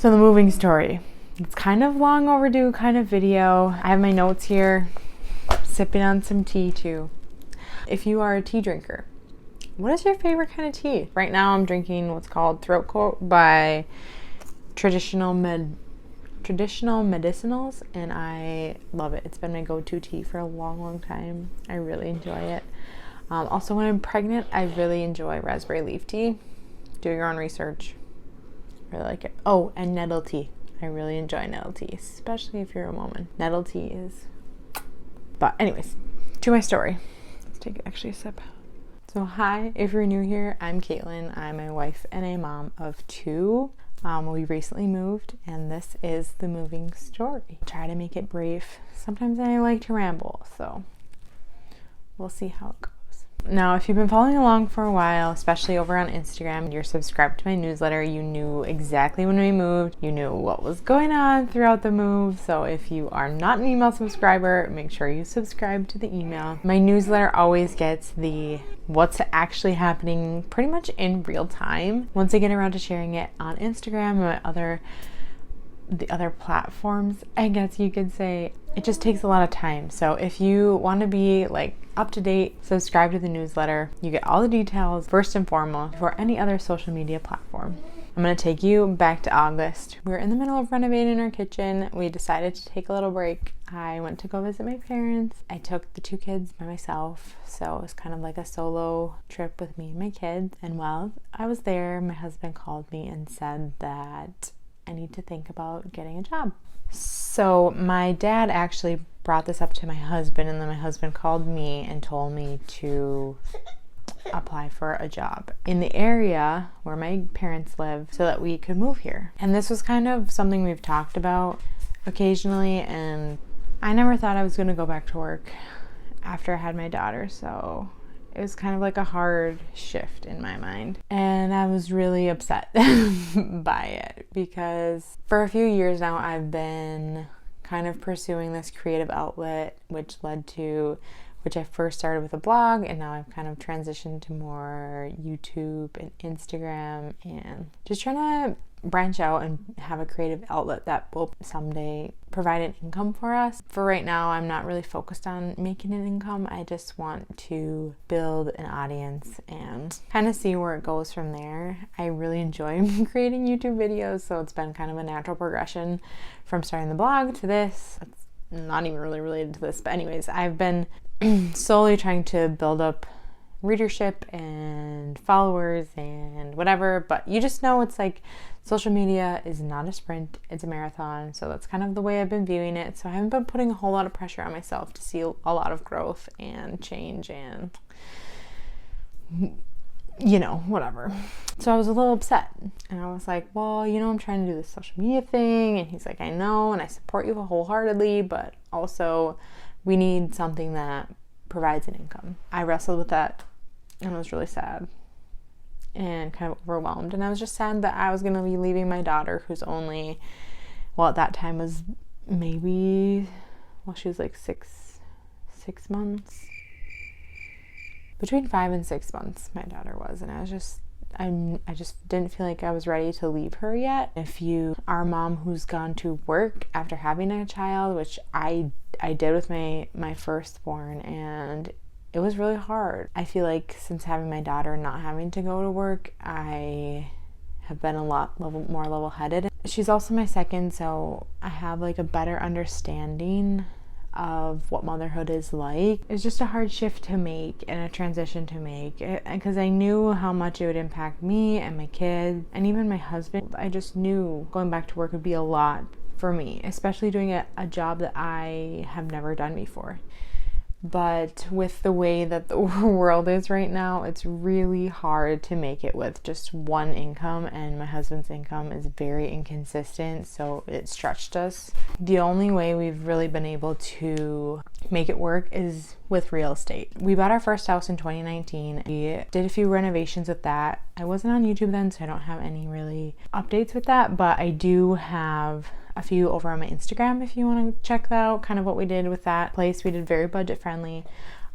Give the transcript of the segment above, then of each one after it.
So the moving story. It's kind of long overdue kind of video. I have my notes here, sipping on some tea too. If you are a tea drinker, what is your favorite kind of tea? Right now I'm drinking what's called Throat Coat by Traditional Medicinals, and I love it. It's been my go-to tea for a long time. I really enjoy it. Also, when I'm pregnant, I really enjoy raspberry leaf tea. Do your own research. I really like it. Oh, and nettle tea. I really enjoy nettle tea, especially if you're a woman. Nettle tea is... But anyways, to my story. Let's take actually a sip. So hi, if you're new here, I'm Katelyn. I'm a wife and a mom of 2. We recently moved, and this is the moving story. Try to make it brief. Sometimes I like to ramble, so we'll see how it goes. Now, if you've been following along for a while, especially over on Instagram, you're subscribed to my newsletter, you knew exactly when we moved, you knew what was going on throughout the move. So if you are not an email subscriber, make sure you subscribe to the email. My newsletter always gets the what's actually happening pretty much in real time. Once I get around to sharing it on Instagram and the other platforms, I guess you could say, it just takes a lot of time. So if you want to be like up to date, subscribe to the newsletter. You get all the details first and foremost for any other social media platform. I'm going to take you back to August. We were in the middle of renovating our kitchen. We decided to take a little break. I went to go visit my parents. I took the 2 kids by myself. So it was kind of like a solo trip with me and my kids. And while I was there, my husband called me and said that I need to think about getting a job. So my dad actually brought this up to my husband, and then my husband called me and told me to apply for a job in the area where my parents live so that we could move here. And this was kind of something we've talked about occasionally, and I never thought I was going to go back to work after I had my daughter, so it was kind of like a hard shift in my mind. And I was really upset by it because for a few years now I've been kind of pursuing this creative outlet, which I first started with a blog, and now I've kind of transitioned to more YouTube and Instagram, and just trying to branch out and have a creative outlet that will someday provide an income for us. For right now, I'm not really focused on making an income. I just want to build an audience and kind of see where it goes from there. I really enjoy creating YouTube videos, so it's been kind of a natural progression from starting the blog to this. It's not even really related to this, but anyways, I've been slowly trying to build up readership and followers and whatever, but you just know it's like social media is not a sprint, it's a marathon. So that's kind of the way I've been viewing it. So I haven't been putting a whole lot of pressure on myself to see a lot of growth and change and whatever. So I was a little upset, and I was like, well, I'm trying to do this social media thing. And he's like, I know, and I support you wholeheartedly, but also we need something that provides an income. I wrestled with that and was really sad and kind of overwhelmed. And I was just sad that I was going to be leaving my daughter, who's only, at that time was she was like six months. Between 5 and 6 months, my daughter was. And I just didn't feel like I was ready to leave her yet. If you are a mom who's gone to work after having a child, which I did with my firstborn, and it was really hard. I feel like since having my daughter, not having to go to work, I have been a lot more level-headed. She's also my second, so I have like a better understanding of what motherhood is like. It's just a hard shift to make and a transition to make, because I knew how much it would impact me and my kids and even my husband. I just knew going back to work would be a lot for me, especially doing a job that I have never done before. But with the way that the world is right now, it's really hard to make it with just one income, and my husband's income is very inconsistent, so it stretched us. The only way we've really been able to make it work is with real estate. We bought our first house in 2019. We did a few renovations with that. I wasn't on YouTube then, so I don't have any really updates with that, but I do have a few over on my Instagram if you want to check that out, kind of what we did with that place. We did very budget friendly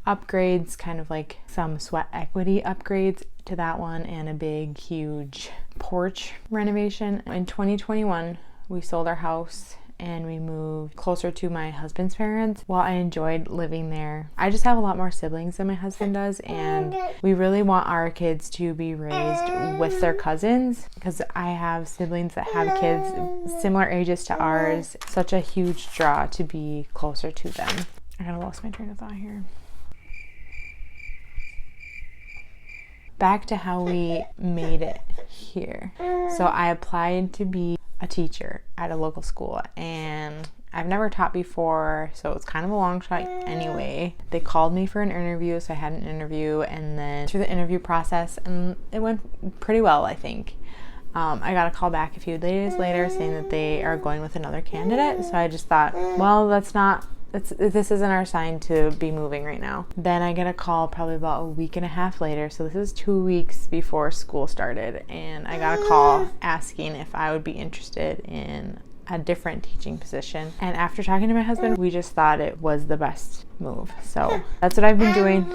upgrades, kind of like some sweat equity upgrades to that one and a big, huge porch renovation. In 2021, we sold our house and we moved closer to my husband's parents. While I enjoyed living there, I just have a lot more siblings than my husband does, and we really want our kids to be raised with their cousins because I have siblings that have kids similar ages to ours. Such a huge draw to be closer to them. I kind of lost my train of thought here. Back to how we made it here. So I applied to be a teacher at a local school, and I've never taught before, so it's kind of a long shot anyway. They called me for an interview, so I had an interview, and then through the interview process, and it went pretty well, I think. I got a call back a few days later saying that they are going with another candidate, so I just thought, well, this isn't our sign to be moving right now. Then I get a call probably about a week and a half later, so this is 2 weeks before school started, and I got a call asking if I would be interested in a different teaching position. And after talking to my husband, we just thought it was the best move. So that's what I've been doing.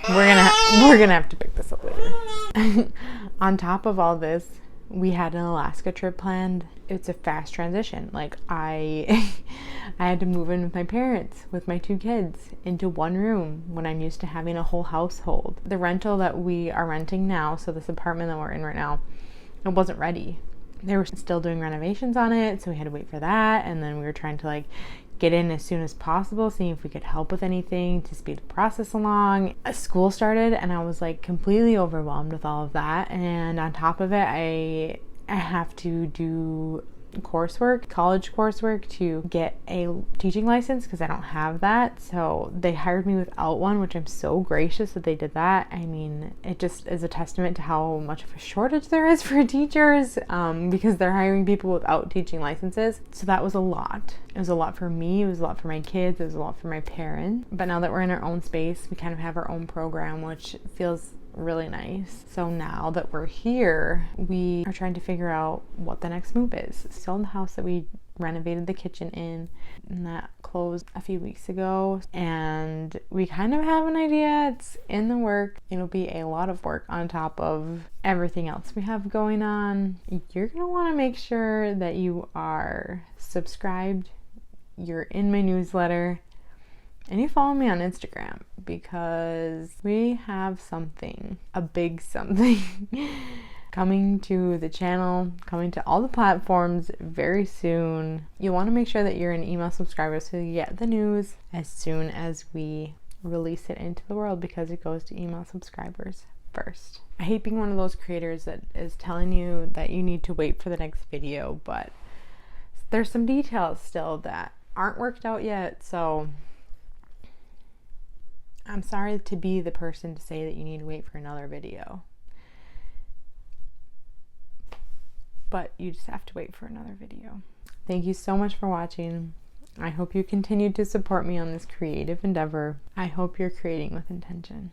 We're gonna have to pick this up later. On top of all this, we had an Alaska trip planned. It's a fast transition. Like I had to move in with my parents with my 2 kids into one room when I'm used to having a whole household. The rental that we are renting now, so this apartment that we're in right now, it wasn't ready. They were still doing renovations on it, so we had to wait for that, and then we were trying to like get in as soon as possible, seeing if we could help with anything to speed the process along. School started and I was like completely overwhelmed with all of that, and on top of it I have to do college coursework to get a teaching license because I don't have that. So they hired me without one, which I'm so gracious that they did that. I mean, it just is a testament to how much of a shortage there is for teachers because they're hiring people without teaching licenses. So that was a lot. It was a lot for me, it was a lot for my kids, it was a lot for my parents. But now that we're in our own space, we kind of have our own program, which feels really nice. So now that we're here, we are trying to figure out what the next move is. Still in the house that we renovated the kitchen in, and that closed a few weeks ago, and we kind of have an idea. It's in the work. It'll be a lot of work on top of everything else we have going on. You're gonna want to make sure that you are subscribed, you're in my newsletter, and you follow me on Instagram, because we have something, a big something coming to the channel, coming to all the platforms very soon. You want to make sure that you're an email subscriber so you get the news as soon as we release it into the world, because it goes to email subscribers first. I hate being one of those creators that is telling you that you need to wait for the next video, but there's some details still that aren't worked out yet, so I'm sorry to be the person to say that you need to wait for another video. But you just have to wait for another video. Thank you so much for watching. I hope you continue to support me on this creative endeavor. I hope you're creating with intention.